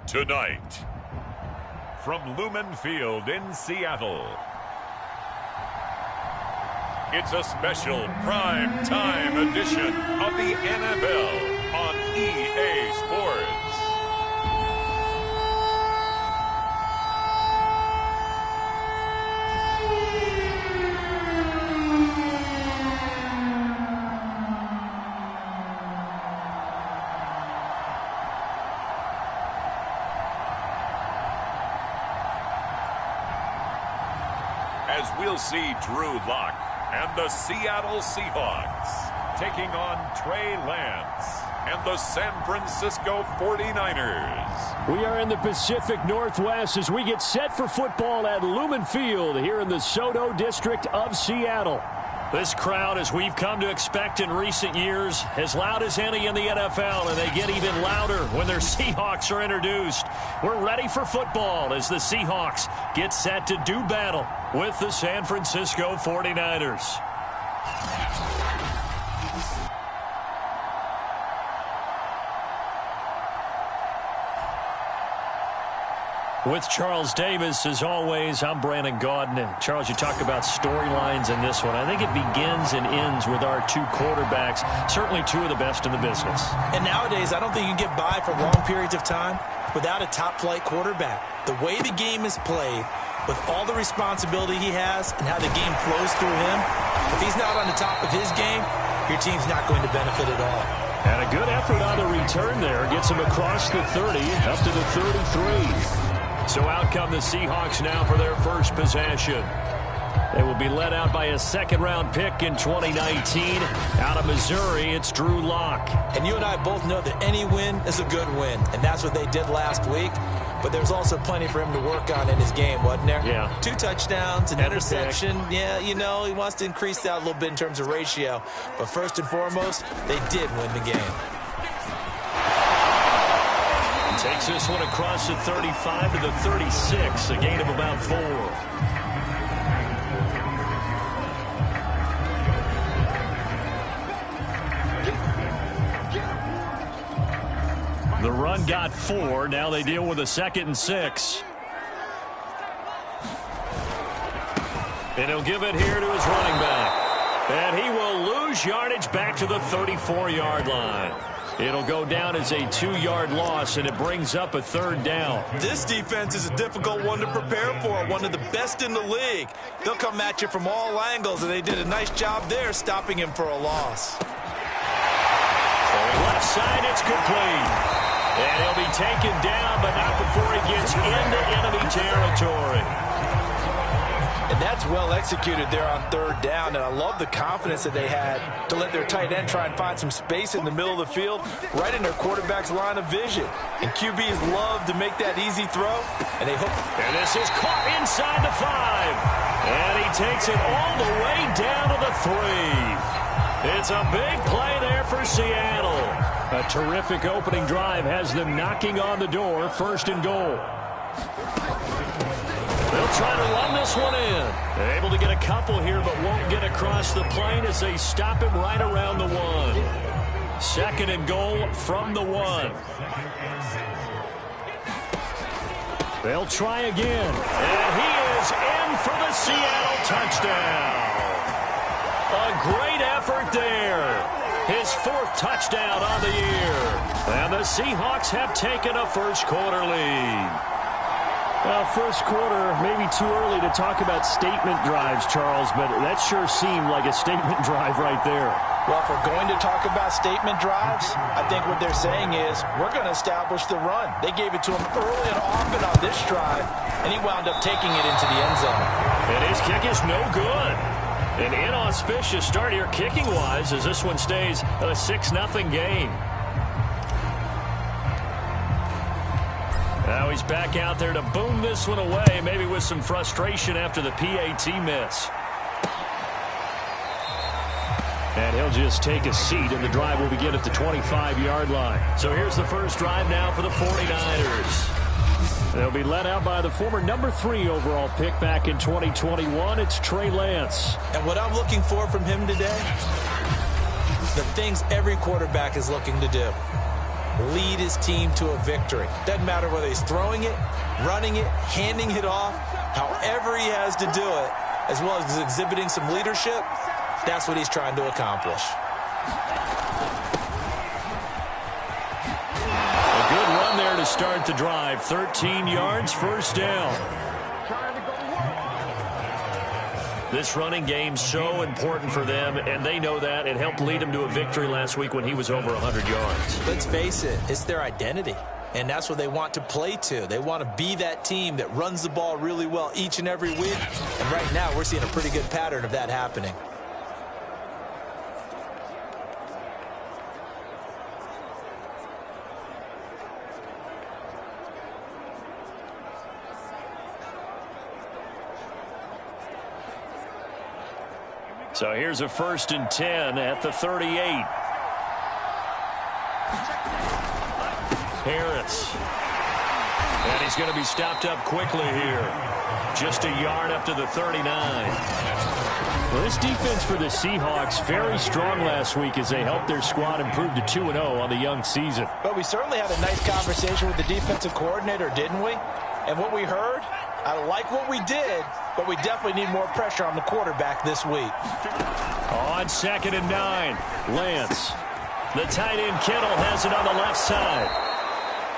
Tonight, from Lumen Field in Seattle, it's a special prime time edition of the NFL on EA Sports. As we'll see Drew Lock and the Seattle Seahawks taking on Trey Lance and the San Francisco 49ers. We are in the Pacific Northwest as we get set for football at Lumen Field here in the Soto District of Seattle. This crowd, as we've come to expect in recent years, as loud as any in the NFL, and they get even louder when their Seahawks are introduced. We're ready for football as the Seahawks get set to do battle with the San Francisco 49ers. With Charles Davis, as always, I'm Brandon Gaudin. Charles, you talk about storylines in this one. I think it begins and ends with our two quarterbacks, certainly two of the best in the business. And nowadays, I don't think you can get by for long periods of time without a top-flight quarterback. The way the game is played, with all the responsibility he has and how the game flows through him, if he's not on the top of his game, your team's not going to benefit at all. And a good effort on the return there. Gets him across the 30, up to the 33. So out come the Seahawks now for their first possession. They will be led out by a second-round pick in 2019. Out of Missouri, it's Drew Lock. And you and I both know that any win is a good win, and that's what they did last week. But there's also plenty for him to work on in his game, wasn't there? Yeah. 2 touchdowns, an interception. Yeah, you know, he wants to increase that a little bit in terms of ratio. But first and foremost, they did win the game. Takes this one across the 35 to the 36, a gain of about 4. The run got 4. Now they deal with a 2nd and 6. And he'll give it here to his running back. And he will lose yardage back to the 34-yard line. It'll go down as a 2-yard loss, and it brings up a 3rd down. This defense is a difficult one to prepare for, one of the best in the league. They'll come at you from all angles, and they did a nice job there stopping him for a loss. Left side, it's complete. And he'll be taken down, but not before he gets into enemy territory. And that's well executed there on 3rd down, and I love the confidence that they had to let their tight end try and find some space in the middle of the field, right in their quarterback's line of vision. And QBs love to make that easy throw, and they hope. And this is caught inside the 5. And he takes it all the way down to the 3. It's a big play there for Seattle. A terrific opening drive has them knocking on the door, 1st and goal. They'll try to run this one in. They're able to get a couple here, but won't get across the plane as they stop him right around the 1. 2nd and goal from the 1. They'll try again. And he is in for the Seattle touchdown. A great effort there. His 4th touchdown on the year. And the Seahawks have taken a first-quarter lead. Well, first quarter, maybe too early to talk about statement drives, Charles, but that sure seemed like a statement drive right there. Well, if we're going to talk about statement drives, I think what they're saying is we're going to establish the run. They gave it to him early and often on this drive, and he wound up taking it into the end zone. And his kick is no good. An inauspicious start here kicking-wise as this one stays a 6-0 game. Now he's back out there to boom this one away, maybe with some frustration after the PAT miss. And he'll just take a seat, and the drive will begin at the 25-yard line. So here's the first drive now for the 49ers. They'll be led out by the former number 3 overall pick back in 2021. It's Trey Lance. And what I'm looking for from him today, the things every quarterback is looking to do. lead his team to a victory. Doesn't matter whether he's throwing it, running it, handing it off, however he has to do it, as well as exhibiting some leadership, that's what he's trying to accomplish. A good run there to start the drive. 13 yards, first down. This running game's so important for them, and they know that. It helped lead them to a victory last week when he was over 100 yards. Let's face it, it's their identity, and that's what they want to play to. They want to be that team that runs the ball really well each and every week, and right now we're seeing a pretty good pattern of that happening. So here's a 1st and 10 at the 38. Harris. And he's going to be stopped up quickly here. Just a yard up to the 39. Well, this defense for the Seahawks, very strong last week as they helped their squad improve to 2-0 on the young season. But we certainly had a nice conversation with the defensive coordinator, didn't we? And what we heard, I like what we did, but we definitely need more pressure on the quarterback this week. On 2nd and 9, Lance. The tight end Kittle has it on the left side.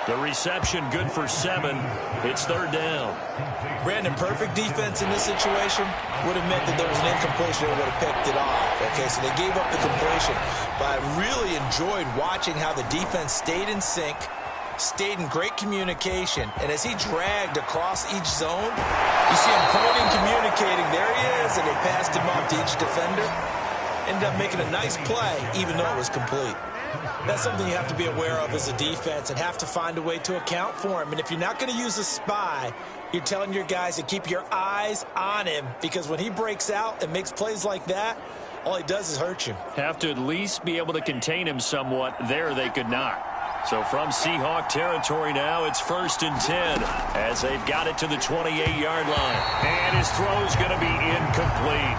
The reception good for 7. It's 3rd down. Brandon, perfect defense in this situation would have meant that there was an incompletion that would have picked it off. Okay, so they gave up the completion. But I really enjoyed watching how the defense stayed in sync, stayed in great communication, and as he dragged across each zone, you see him pointing, communicating. There he is, and they passed him off to each defender. Ended up making a nice play, even though it was complete. That's something you have to be aware of as a defense and have to find a way to account for him. And if you're not going to use a spy, you're telling your guys to keep your eyes on him, because when he breaks out and makes plays like that, all he does is hurt you. Have to at least be able to contain him somewhat. There they could not. So from Seahawk territory now, it's 1st and 10 as they've got it to the 28-yard line. And his throw's going to be incomplete.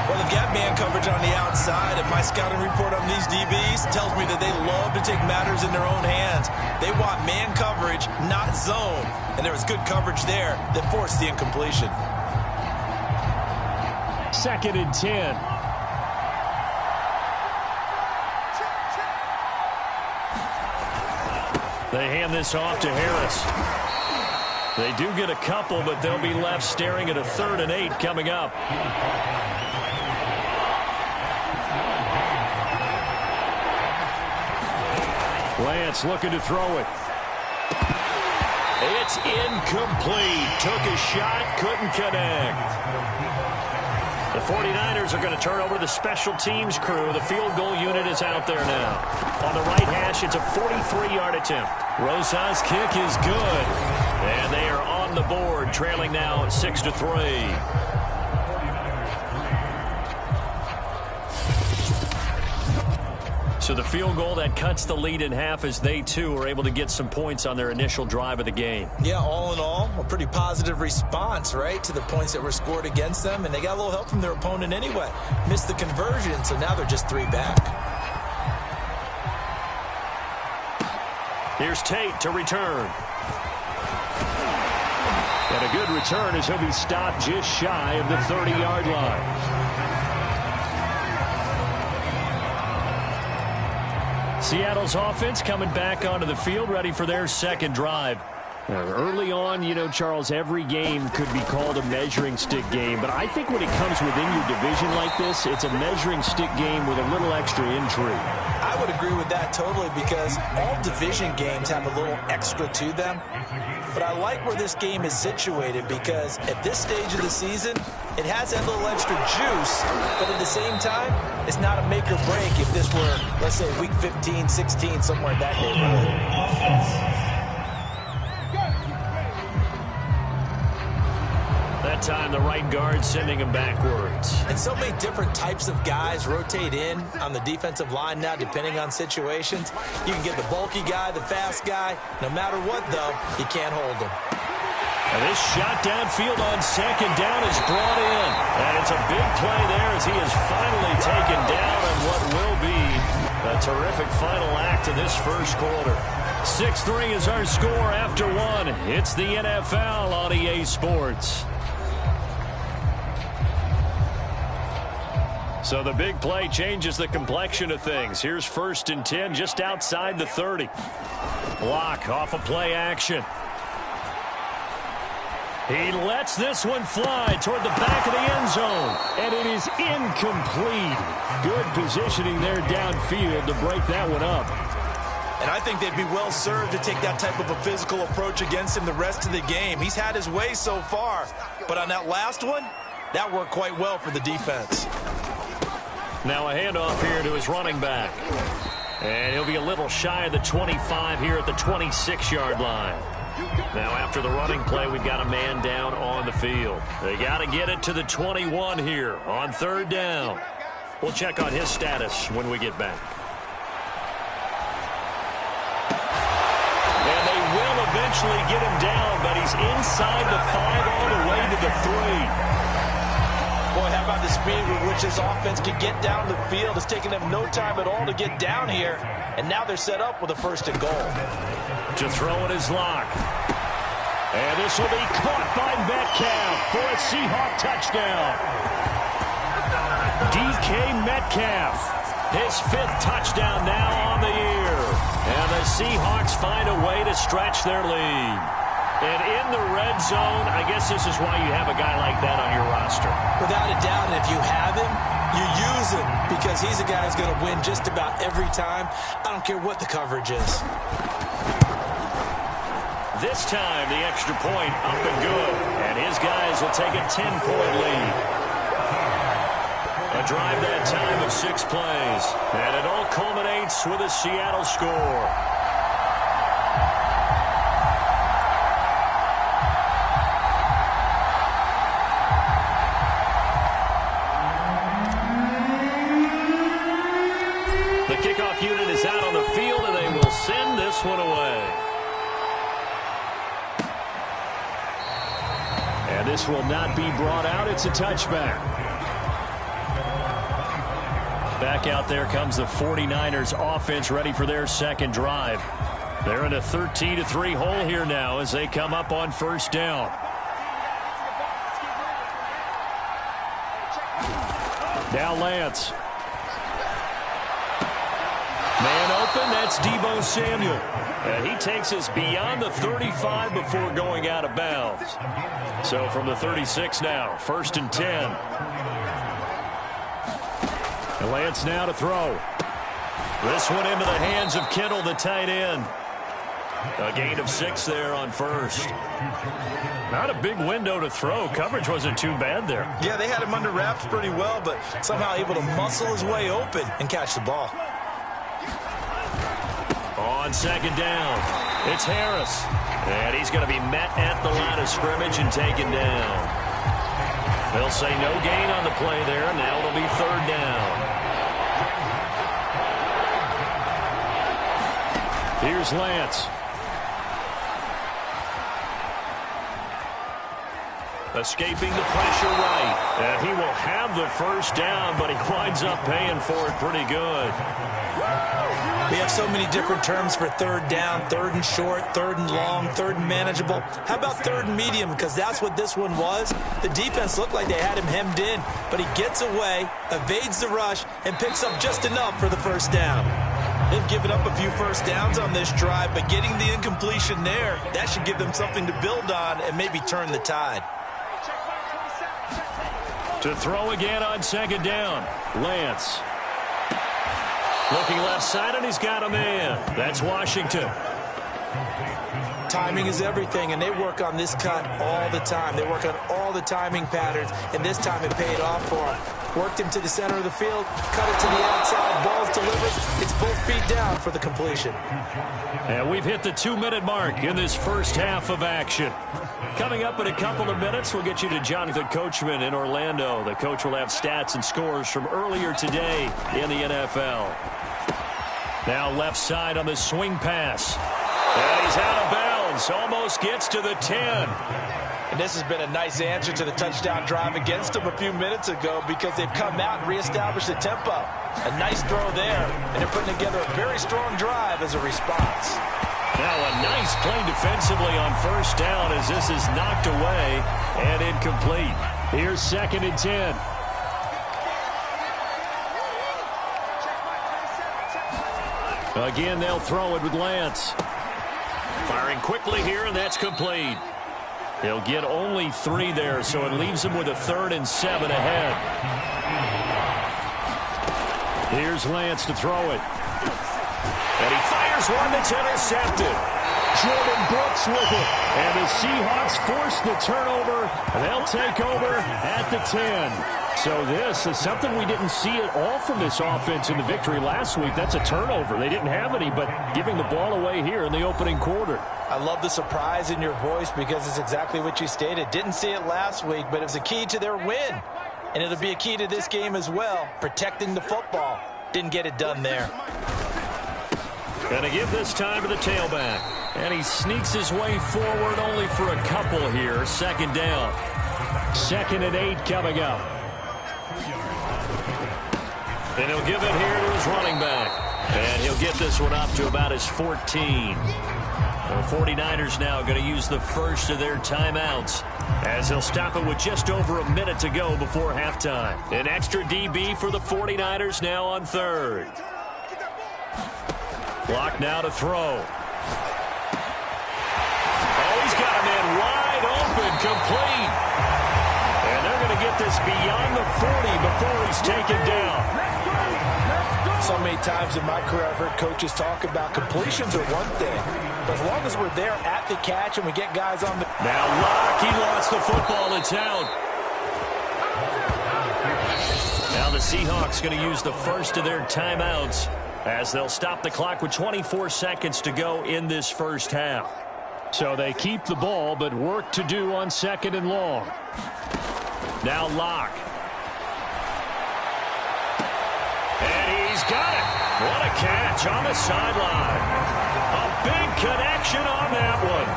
Well, they've got man coverage on the outside, and my scouting report on these DBs tells me that they love to take matters in their own hands. They want man coverage, not zone. And there was good coverage there that forced the incompletion. 2nd and 10. They hand this off to Harris. They do get a couple, but they'll be left staring at a 3rd and 8 coming up. Lance looking to throw it. It's incomplete. Took a shot, couldn't connect. The 49ers are going to turn over the special teams crew. The field goal unit is out there now. On the right hash, it's a 43-yard attempt. Rosa's kick is good. And they are on the board, trailing now 6-3. So the field goal that cuts the lead in half as they, too, are able to get some points on their initial drive of the game. Yeah, all in all, a pretty positive response, right, to the points that were scored against them. And they got a little help from their opponent anyway. Missed the conversion, so now they're just 3 back. Here's Tate to return. And a good return as he'll be stopped just shy of the 30-yard line. Seattle's offense coming back onto the field, ready for their 2nd drive. Early on, you know, Charles, every game could be called a measuring stick game. But I think when it comes within your division like this, it's a measuring stick game with a little extra intrigue. I would agree with that totally, because all division games have a little extra to them. But I like where this game is situated, because at this stage of the season, it has that little extra juice, but at the same time, it's not a make or break if this were, let's say, week 15, 16, somewhere in that neighborhood. That time, the right guard sending him backwards. And so many different types of guys rotate in on the defensive line now, depending on situations. You can get the bulky guy, the fast guy. No matter what, though, you can't hold him. And this shot downfield on 2nd down is brought in. And it's a big play there as he is finally taken down on what will be a terrific final act of this first quarter. 6-3 is our score after one. It's the NFL on EA Sports. So the big play changes the complexion of things. Here's 1st and 10 just outside the 30. Block off of play action. He lets this one fly toward the back of the end zone. And it is incomplete. Good positioning there downfield to break that one up. And I think they'd be well served to take that type of a physical approach against him the rest of the game. He's had his way so far. But on that last one, that worked quite well for the defense. Now a handoff here to his running back. And he'll be a little shy of the 25 here at the 26-yard line. Now after the running play, we've got a man down on the field. They got to get it to the 21 here on 3rd down. We'll check on his status when we get back. And they will eventually get him down, but he's inside the 5 all the way to the 3. Boy, how about the speed with which this offense can get down the field? It's taken them no time at all to get down here, and now they're set up with a 1st and goal. To throw in his lock. And this will be caught by Metcalf for a Seahawk touchdown. DK Metcalf, his 5th touchdown now on the year. And the Seahawks find a way to stretch their lead. And in the red zone, I guess this is why you have a guy like that on your roster. Without a doubt, and if you have him, you use him because he's a guy who's going to win just about every time. I don't care what the coverage is. This time, the extra point up and good. And his guys will take a 10-point lead. A drive that time of 6 plays. And it all culminates with a Seattle score. The kickoff unit is out on the field, and they will send this one away. And this will not be brought out. It's a touchback. Back out there comes the 49ers offense ready for their 2nd drive. They're in a 13-3 hole here now as they come up on 1st down. Now Lance. Man open, that's Deebo Samuel. And he takes us beyond the 35 before going out of bounds. So from the 36 now, 1st and 10. And Lance now to throw. This one into the hands of Kittle, the tight end. A gain of 6 there on 1st. Not a big window to throw. Coverage wasn't too bad there. Yeah, they had him under wraps pretty well, but somehow able to muscle his way open and catch the ball. On 2nd down, it's Harris. And he's going to be met at the line of scrimmage and taken down. They'll say no gain on the play there, and now it'll be 3rd down. Here's Lance. Escaping the pressure right. And he will have the 1st down, but he winds up paying for it pretty good. We have so many different terms for 3rd down, 3rd and short, 3rd and long, 3rd and manageable. How about 3rd and medium? Because that's what this one was. The defense looked like they had him hemmed in, but he gets away, evades the rush, and picks up just enough for the 1st down. They've given up a few 1st downs on this drive, but getting the incompletion there, that should give them something to build on and maybe turn the tide. To throw again on 2nd down, Lance. Looking left side, and he's got a man. That's Washington. Timing is everything, and they work on this cut all the time. They work on all the timing patterns, and this time it paid off for him. Worked him to the center of the field, cut it to the outside, ball's delivered. It's both feet down for the completion. And we've hit the 2-minute mark in this 1st half of action. Coming up in a couple of minutes, we'll get you to Jonathan Coachman in Orlando. The coach will have stats and scores from earlier today in the NFL. Now left side on the swing pass. And he's out of bounds. Almost gets to the 10. And this has been a nice answer to the touchdown drive against them a few minutes ago because they've come out and reestablished the tempo. A nice throw there, and they're putting together a very strong drive as a response. Now a nice play defensively on first down as this is knocked away and incomplete. Here's 2nd and 10. Again, they'll throw it with Lance. Firing quickly here, and that's complete. He'll get only 3 there, so it leaves him with a 3rd and 7 ahead. Here's Lance to throw it. And he fires one that's intercepted. Jordan Brooks with it. And the Seahawks force the turnover, and they'll take over at the 10. So this is something we didn't see at all from this offense in the victory last week. That's a turnover. They didn't have any, but giving the ball away here in the opening quarter. I love the surprise in your voice because it's exactly what you stated. Didn't see it last week, but it was a key to their win. And it'll be a key to this game as well, protecting the football. Didn't get it done there. Going to give this time to the tailback. And he sneaks his way forward only for a couple here. 2nd down. 2nd and 8 coming up. And he'll give it here to his running back. And he'll get this one up to about his 14. The 49ers now going to use the first of their timeouts as they'll stop it with just over a minute to go before halftime. An extra DB for the 49ers now on 3rd. Block now to throw. Oh, he's got a man wide open, complete. And they're going to get this beyond the 40 before he's taken down. So many times in my career I've heard coaches talk about completions are one thing, but as long as we're there at the catch and we get guys on the... Now Locke, he lost the football. It's out. Now the Seahawks going to use the first of their timeouts as they'll stop the clock with 24 seconds to go in this first half. So they keep the ball, but work to do on 2nd and long. Now Locke. And he's got it. What a catch on the sideline. A big connection on that one.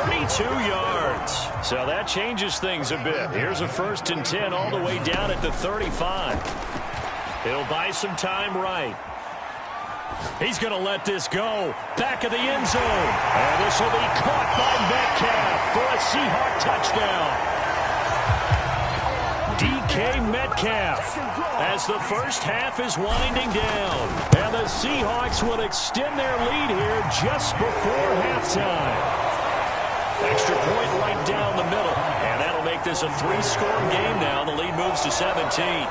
32 yards. So that changes things a bit. Here's a 1st and 10 all the way down at the 35. It'll buy some time right. He's going to let this go. Back of the end zone. And this will be caught by Metcalf for a Seahawk touchdown. DK Metcalf as the first half is winding down. And the Seahawks will extend their lead here just before halftime. Extra point right down the middle. And that'll make this a 3-score game now. The lead moves to 17.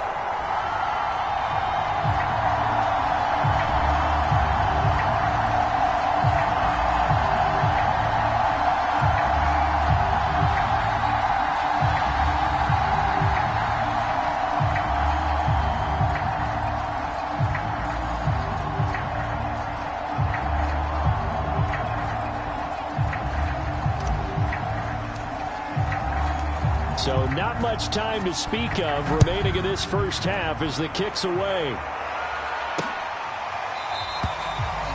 So not much time to speak of remaining in this first half as the kick's away.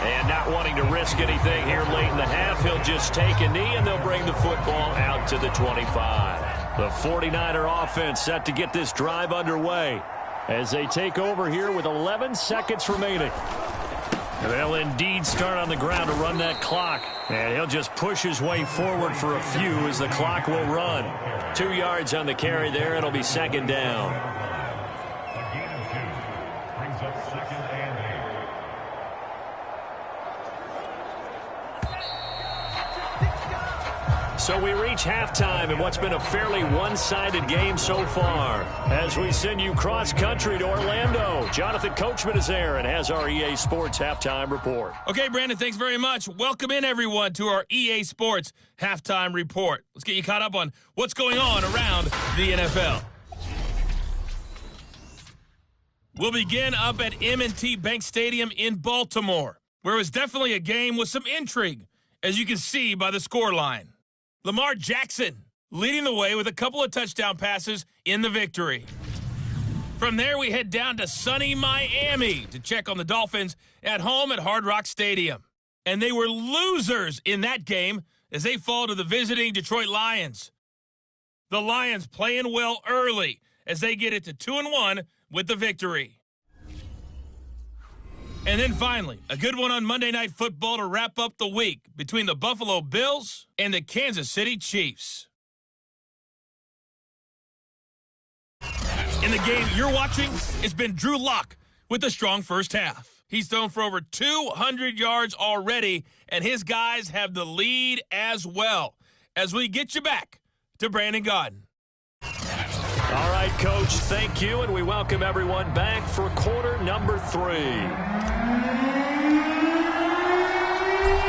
And not wanting to risk anything here late in the half, he'll just take a knee and they'll bring the football out to the 25. The 49er offense set to get this drive underway as they take over here with 11 seconds remaining. And they'll indeed start on the ground to run that clock. And he'll just push his way forward for a few as the clock will run. 2 yards on the carry there. It'll be 2nd down. Brings up 2nd and 8. So we reach halftime in what's been a fairly one-sided game so far. As we send you cross-country to Orlando, Jonathan Coachman is there and has our EA Sports Halftime Report. Okay, Brandon, thanks very much. Welcome in, everyone, to our EA Sports Halftime Report. Let's get you caught up on what's going on around the NFL. We'll begin up at M&T Bank Stadium in Baltimore, where it was definitely a game with some intrigue, as you can see by the scoreline. Lamar Jackson leading the way with a couple of touchdown passes in the victory. From there, we head down to sunny Miami to check on the Dolphins at home at Hard Rock Stadium. And they were losers in that game as they fall to the visiting Detroit Lions. The Lions playing well early as they get it to 2-1 with the victory. And then finally, a good one on Monday Night Football to wrap up the week between the Buffalo Bills and the Kansas City Chiefs. In the game you're watching, it's been Drew Lock with a strong first half. He's thrown for over 200 yards already, and his guys have the lead as well. As we get you back to Brandon Gaudin. All right, Coach, thank you, and we welcome everyone back for quarter number 3.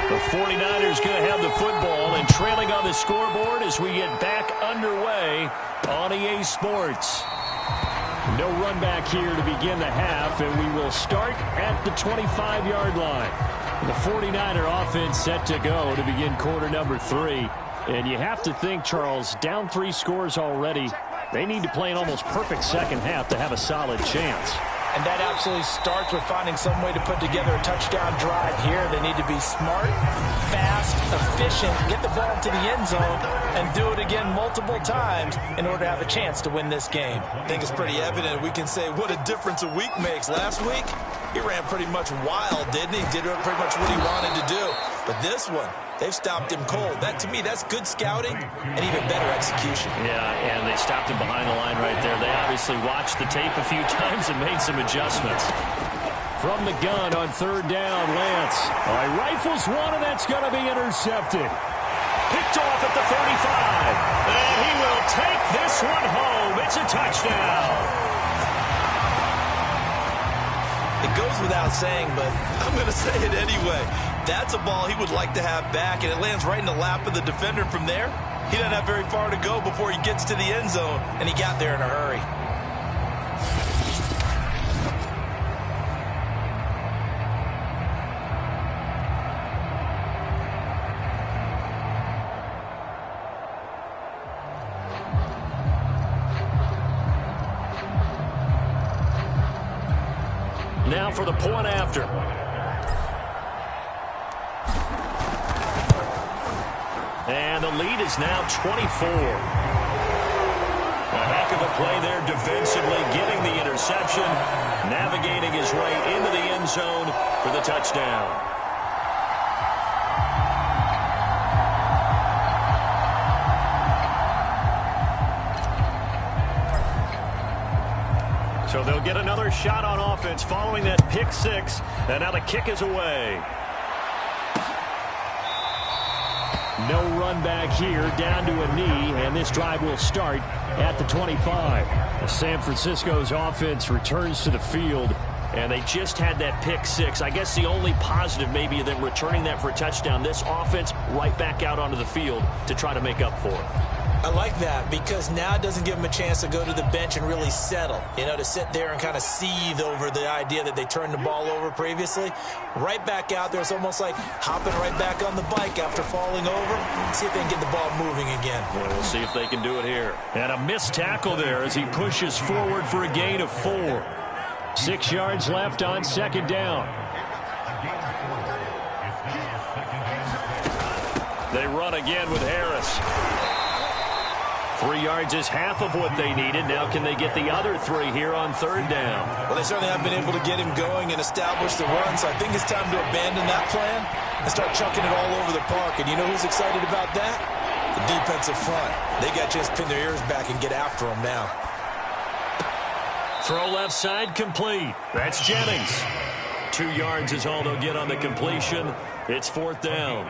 The 49ers going to have the football and trailing on the scoreboard as we get back underway on EA Sports. No run back here to begin the half, and we will start at the 25-yard line. The 49er offense set to go to begin quarter number 3. And you have to think, Charles, down 3 scores already. They need to play an almost perfect second half to have a solid chance. And that absolutely starts with finding some way to put together a touchdown drive here. They need to be smart, fast, efficient, get the ball to the end zone, and do it again multiple times in order to have a chance to win this game. I think it's pretty evident. We can say what a difference a week makes. Last week, he ran pretty much wild, didn't he? Did pretty much what he wanted to do. But this one, they've stopped him cold. That, to me, that's good scouting and even better execution. Yeah, and they stopped him behind the line right there. They obviously watched the tape a few times and made some adjustments. From the gun on third down, Lance. Rifles one, and that's going to be intercepted. Picked off at the 35. And he will take this one home. It's a touchdown. It goes without saying, but I'm going to say it anyway. That's a ball he would like to have back, and it lands right in the lap of the defender from there. He doesn't have very far to go before he gets to the end zone, and he got there in a hurry. Now for the point after. And the lead is now 24. A heck of a play there defensively, getting the interception, navigating his way into the end zone for the touchdown. So they'll get another shot on offense following that pick 6, and now the kick is away. No run back here, down to a knee, and this drive will start at the 25. San Francisco's offense returns to the field, and they just had that pick 6. I guess the only positive maybe of them returning that for a touchdown. This offense right back out onto the field to try to make up for it. I like that because now it doesn't give them a chance to go to the bench and really settle. You know, to sit there and kind of seethe over the idea that they turned the ball over previously. Right back out there, it's almost like hopping right back on the bike after falling over. See if they can get the ball moving again. Well, we'll see if they can do it here. And a missed tackle there as he pushes forward for a gain of 4. 6 yards left on second down. They run again with Harris. 3 yards is half of what they needed. Now can they get the other 3 here on third down? Well, they certainly have been able to get him going and establish the run, so I think it's time to abandon that plan and start chucking it all over the park. And you know who's excited about that? The defensive front. They got to just pin their ears back and get after him now. Throw left side complete. That's Jennings. 2 yards is all they'll get on the completion. It's fourth down.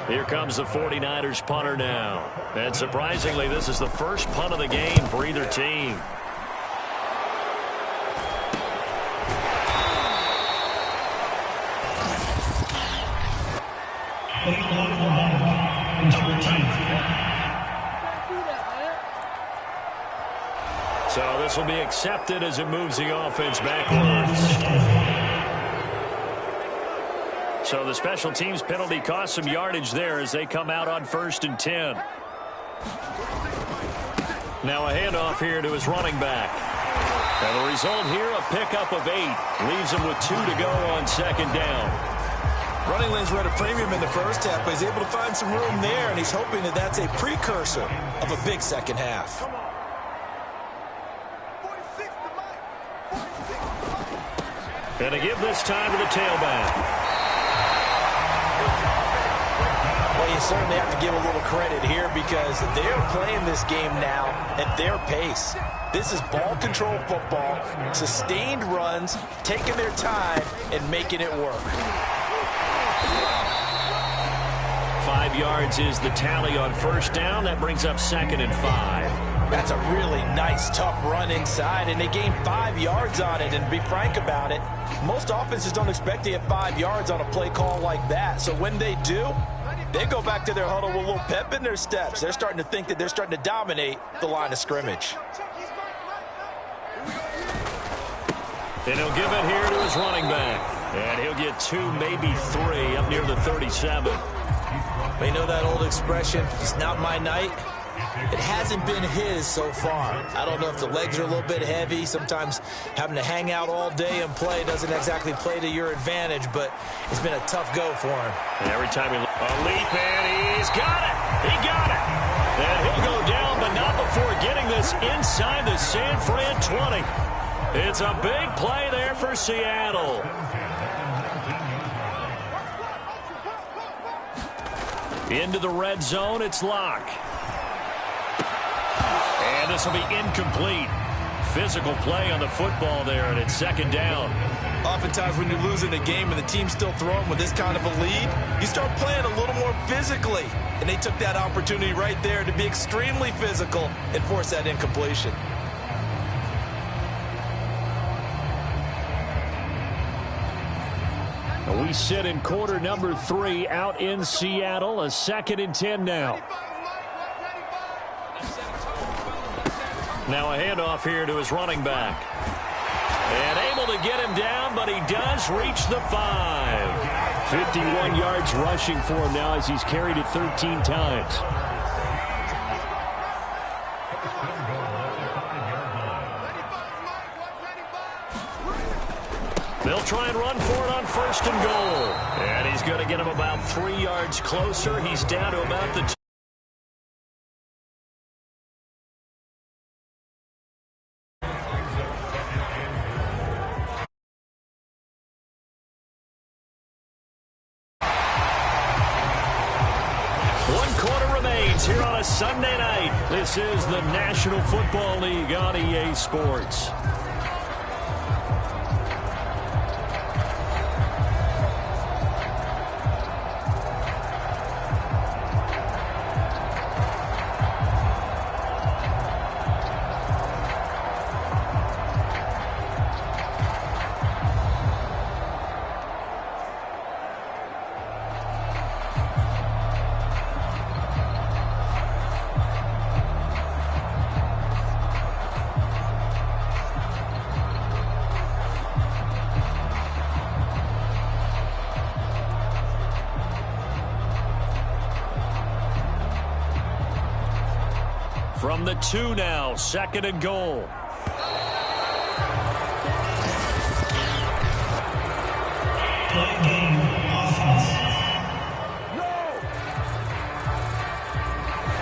Here comes the 49ers punter now. And surprisingly, this is the first punt of the game for either team. So this will be accepted as it moves the offense backwards. So the special teams penalty cost some yardage there as they come out on 1st and 10. Now a handoff here to his running back. And the result here, a pickup of 8. Leaves him with 2 to go on second down. Running lanes were at a premium in the first half, but he's able to find some room there, and he's hoping that that's a precursor of a big second half. Going to give this time to the tailback. Well, you certainly have to give a little credit here because they're playing this game now at their pace. This is ball control football, sustained runs, taking their time, and making it work. 5 yards is the tally on first down. That brings up 2nd and 5. That's a really nice, tough run inside, and they gained 5 yards on it. And to be frank about it, most offenses don't expect to get 5 yards on a play call like that. So when they do, they go back to their huddle with a little pep in their steps. They're starting to think that they're starting to dominate the line of scrimmage. And he'll give it here to his running back. And he'll get 2, maybe 3 up near the 37. They know that old expression, it's not my night. It hasn't been his so far. I don't know if the legs are a little bit heavy. Sometimes having to hang out all day and play doesn't exactly play to your advantage, but it's been a tough go for him. And every time he a leap, and he's got it. He got it. And he'll go down, but not before getting this inside the San Fran 20. It's a big play there for Seattle. Into the red zone, it's Locke. And this will be incomplete. Physical play on the football there, and it's 2nd down. Oftentimes when you're losing a game and the team's still throwing with this kind of a lead, you start playing a little more physically. And they took that opportunity right there to be extremely physical and force that incompletion. We sit in quarter number 3 out in Seattle. A 2nd and 10 now. Now a handoff here to his running back. And able to get him down, but he does reach the 5. 51 yards rushing for him now as he's carried it 13 times. They'll try and run for it on 1st and goal. And he's going to get him about 3 yards closer. He's down to about the 2. Here on a Sunday night. This is the National Football League on EA Sports. From the 2 now, 2nd and goal.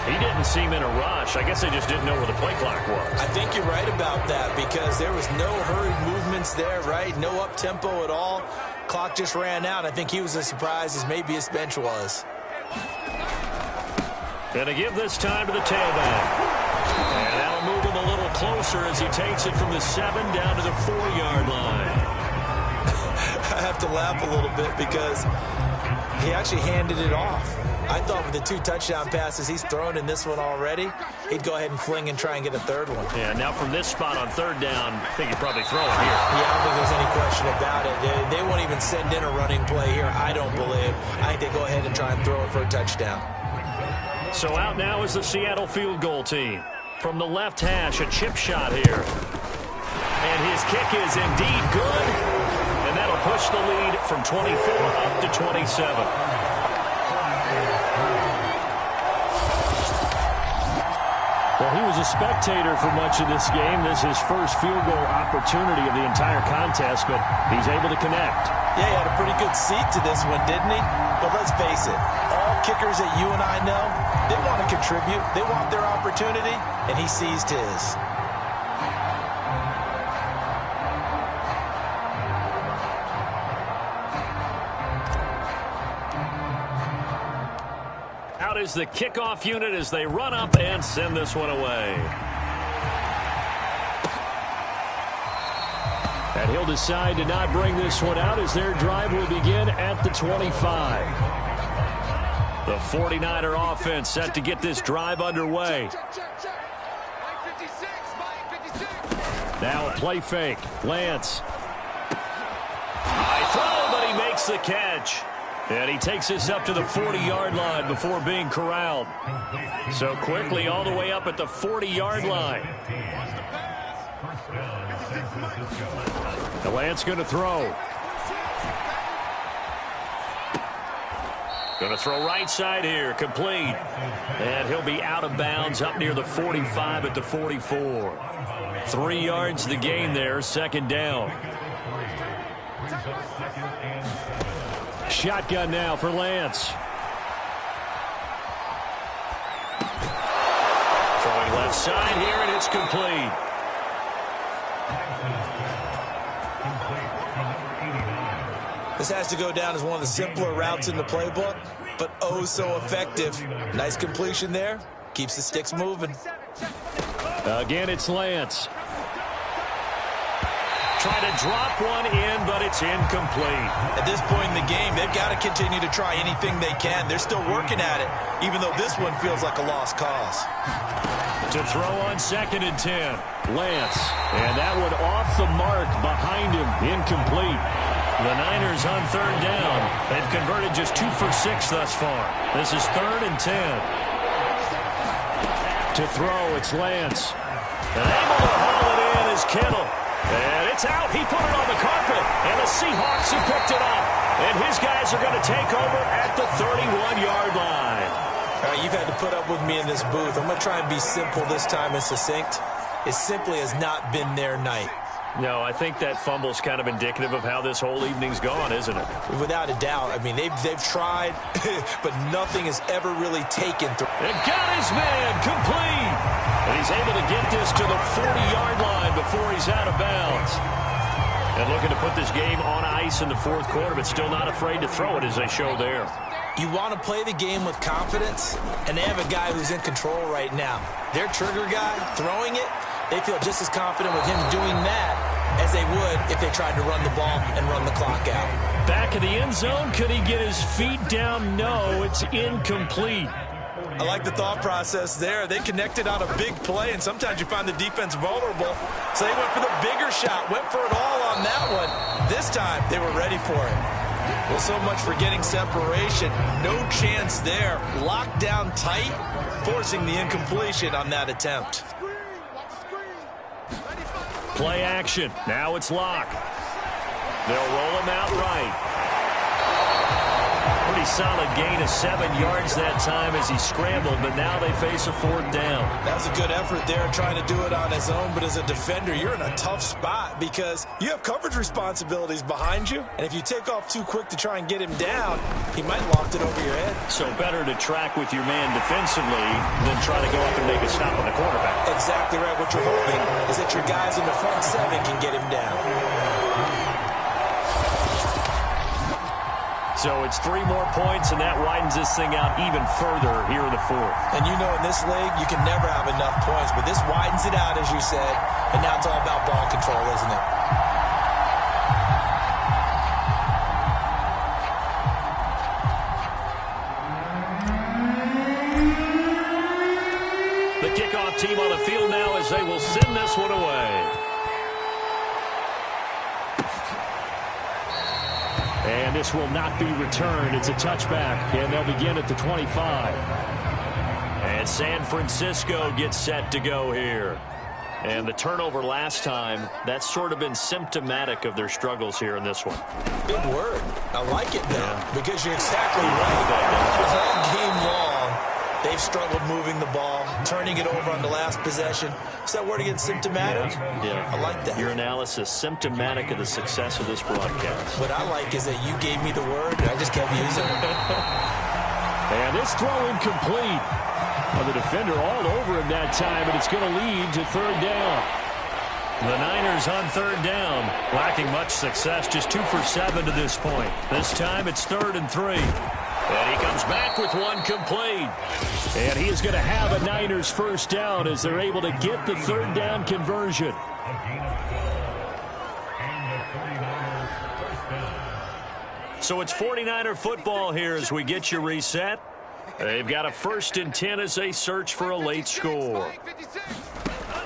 He didn't seem in a rush. I guess they just didn't know where the play clock was. I think you're right about that because there was no hurried movements there, right? No up-tempo at all. Clock just ran out. I think he was as surprised as maybe his bench was. Gonna give this time to the tailback. And that'll move him a little closer as he takes it from the 7 down to the 4-yard line. I have to laugh a little bit because he actually handed it off. I thought with the 2 touchdown passes he's thrown in this one already, he'd go ahead and fling and try and get a 3rd one. Yeah, now from this spot on 3rd down, I think he'd probably throw it here. Yeah, I don't think there's any question about it. They won't even send in a running play here, I don't believe. I think they go ahead and try and throw it for a touchdown. So out now is the Seattle field goal team. From the left hash, a chip shot here. And his kick is indeed good. And that'll push the lead from 24 up to 27. Well, he was a spectator for much of this game. This is his first field goal opportunity of the entire contest, but he's able to connect. Yeah, he had a pretty good seat to this one, didn't he? But let's face it, all kickers that you and I know, they want to contribute. They want their opportunity, and he seized his. Out is the kickoff unit as they run up and send this one away. And he'll decide to not bring this one out as their drive will begin at the 25. The 49er offense set to get this drive underway. Now a play fake. Lance. High throw, but he makes the catch. And he takes this up to the 40-yard line before being corralled. So quickly all the way up at the 40-yard line. The Lance going to throw. Going to throw right side here, complete. And he'll be out of bounds up near the 45 at the 44. 3 yards the gain there, second down. Shotgun now for Lance. Throwing left side here, and it's complete. This has to go down as one of the simpler routes in the playbook, but oh so effective. Nice completion there. Keeps the sticks moving. Again, it's Lance. Trying to drop one in, but it's incomplete. At this point in the game, they've got to continue to try anything they can. They're still working at it, even though this one feels like a lost cause. To throw on 2nd and 10. Lance. And that one off the mark behind him. Incomplete. The Niners on 3rd down. They've converted just 2 for 6 thus far. This is 3rd and 10. To throw, it's Lance. And able to haul it in is Kittle. And it's out. He put it on the carpet. And the Seahawks have picked it up. And his guys are going to take over at the 31-yard line. All right, you've had to put up with me in this booth. I'm going to try and be simple this time and succinct. It simply has not been their night. No, I think that fumble's kind of indicative of how this whole evening's gone, isn't it? Without a doubt. I mean, they've tried, but nothing has ever really taken through. And got his man complete. And he's able to get this to the 40-yard line before he's out of bounds. And looking to put this game on ice in the 4th quarter, but still not afraid to throw it as they show there. You want to play the game with confidence, and they have a guy who's in control right now. Their trigger guy, throwing it, they feel just as confident with him doing that as they would if they tried to run the ball and run the clock out. Back in the end zone, could he get his feet down? No, it's incomplete. I like the thought process there. They connected on a big play, and sometimes you find the defense vulnerable. So they went for the bigger shot, went for it all on that one. This time, they were ready for it. Well, so much for getting separation. No chance there. Locked down tight, forcing the incompletion on that attempt. Play action. Now it's Locke. They'll roll him out right. Pretty solid gain of 7 yards that time as he scrambled, but now they face a 4th down. That was a good effort there, trying to do it on his own, but as a defender, you're in a tough spot because you have coverage responsibilities behind you, and if you take off too quick to try and get him down, he might loft it over your head. So better to track with your man defensively than try to go up and make a stop on the quarterback. Exactly right. What you're hoping is that your guys in the front 7 can get him down. So it's 3 more points, and that widens this thing out even further here in the 4th. And you know in this league, you can never have enough points, but this widens it out, as you said, and now it's all about ball control, isn't it? The kickoff team on the field now as they will send this one away. And this will not be returned. It's a touchback, and they'll begin at the 25. And San Francisco gets set to go here. And the turnover last time, that's sort of been symptomatic of their struggles here in this one. Big word. I like it, though, because you're exactly right. All game long, They've struggled moving the ball, turning it over on the last possession. Is that word again, symptomatic? Yeah. I like that. Your analysis, symptomatic of the success of this broadcast. What I like is that you gave me the word, and I just kept using it. And this throw incomplete. Well, the defender all over him that time, and it's going to lead to third down. The Niners on third down, lacking much success, just 2 for 7 to this point. This time it's 3rd and 3. And he comes back with one complete. And he is going to have a Niners first down as they're able to get the third down conversion. So it's 49er football here as we get you reset. They've got a 1st and 10 as they search for a late score.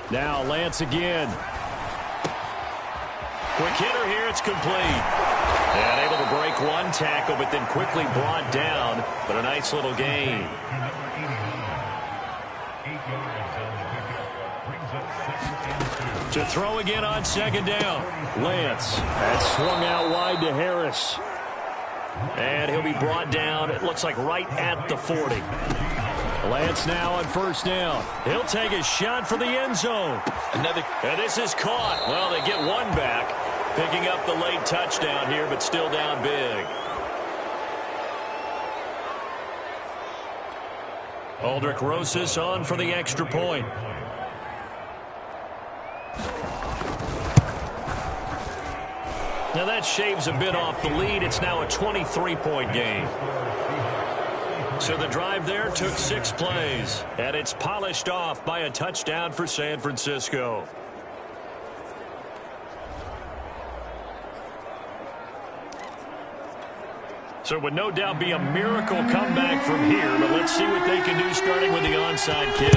Now Lance again. Quick hitter here, it's complete. And able to break one tackle, but then quickly brought down. But a nice little gain. To throw again on 2nd down. Lance. That's swung out wide to Harris. And he'll be brought down, it looks like right at the 40. Lance now on 1st down. He'll take a shot for the end zone. And this is caught. Well, they get one back, picking up the late touchdown here, but still down big. Aldrich Rosas on for the extra point. Now that shaves a bit off the lead. It's now a 23-point game. So the drive there took 6 plays, and it's polished off by a touchdown for San Francisco. So it would no doubt be a miracle comeback from here, but let's see what they can do starting with the onside kick.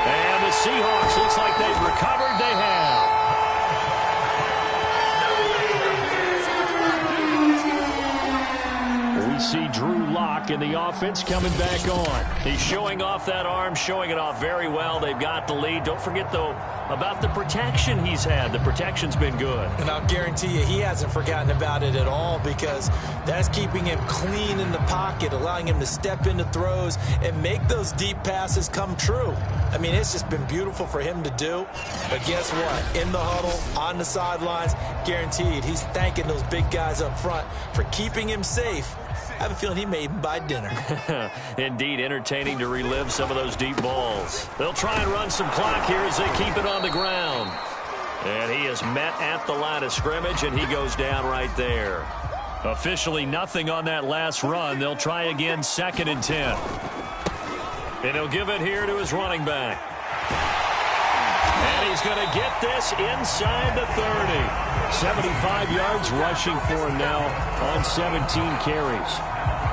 And the Seahawks looks like they've recovered. They have. We see Drew Lock and the offense coming back on. He's showing off that arm, showing it off very well. They've got the lead. Don't forget, though, about the protection he's had. The protection's been good. And I'll guarantee you he hasn't forgotten about it at all, because that's keeping him clean in the pocket, allowing him to step into throws and make those deep passes come true. I mean, it's just been beautiful for him to do. But guess what? In the huddle, on the sidelines, guaranteed he's thanking those big guys up front for keeping him safe. I have a feeling he may even buy dinner. Indeed, entertaining to relive some of those deep balls. They'll try and run some clock here as they keep it on the ground. And he is met at the line of scrimmage, and he goes down right there. Officially nothing on that last run. They'll try again, 2nd and 10. And he'll give it here to his running back. And he's going to get this inside the 30. 75 yards rushing for him now on 17 carries.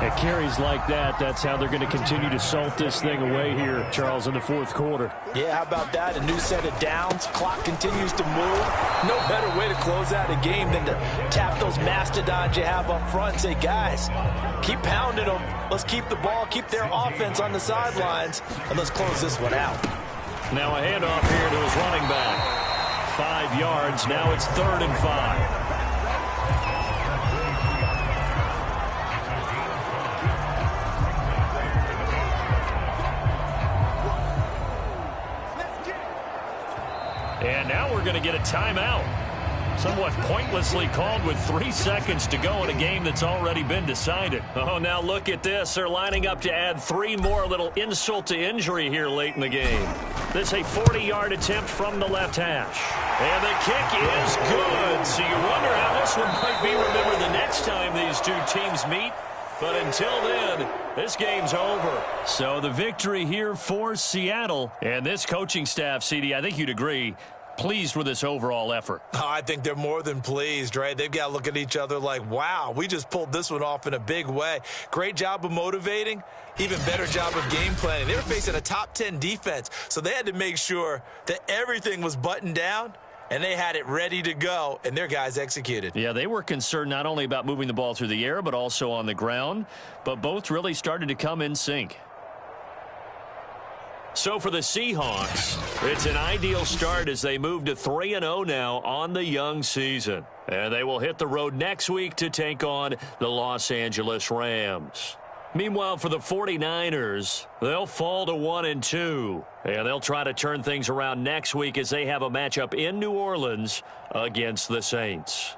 At carries like that, that's how they're going to continue to salt this thing away here, Charles, in the 4th quarter. Yeah, how about that? A new set of downs. Clock continues to move. No better way to close out a game than to tap those mastodons you have up front and say, guys, keep pounding them. Let's keep the ball, keep their offense on the sidelines, and let's close this one out. Now a handoff here to his running back. 5 yards. Now it's 3rd and 5. And now we're going to get a timeout. Somewhat pointlessly called with 3 seconds to go in a game that's already been decided. Oh, now look at this. They're lining up to add 3 more, little insult to injury here late in the game. This is a 40-yard attempt from the left hash. And the kick is good. So you wonder how this one might be remembered the next time these two teams meet. But until then, this game's over. So the victory here for Seattle. And this coaching staff, CD, I think you'd agree, pleased with this overall effort. Oh, I think they're more than pleased, right? They've got to look at each other like, wow, we just pulled this one off in a big way. Great job of motivating. Even better job of game planning. They were facing a top 10 defense, so they had to make sure that everything was buttoned down, and they had it ready to go, and their guys executed. Yeah, they were concerned not only about moving the ball through the air, but also on the ground, but both really started to come in sync. So for the Seahawks, it's an ideal start as they move to 3-0 now on the young season. And they will hit the road next week to take on the Los Angeles Rams. Meanwhile, for the 49ers, they'll fall to 1-2. And they'll try to turn things around next week as they have a matchup in New Orleans against the Saints.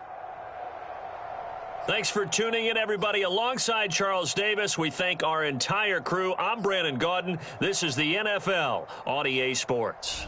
Thanks for tuning in, everybody. Alongside Charles Davis, we thank our entire crew. I'm Brandon Gaudin. This is the NFL on EA Sports.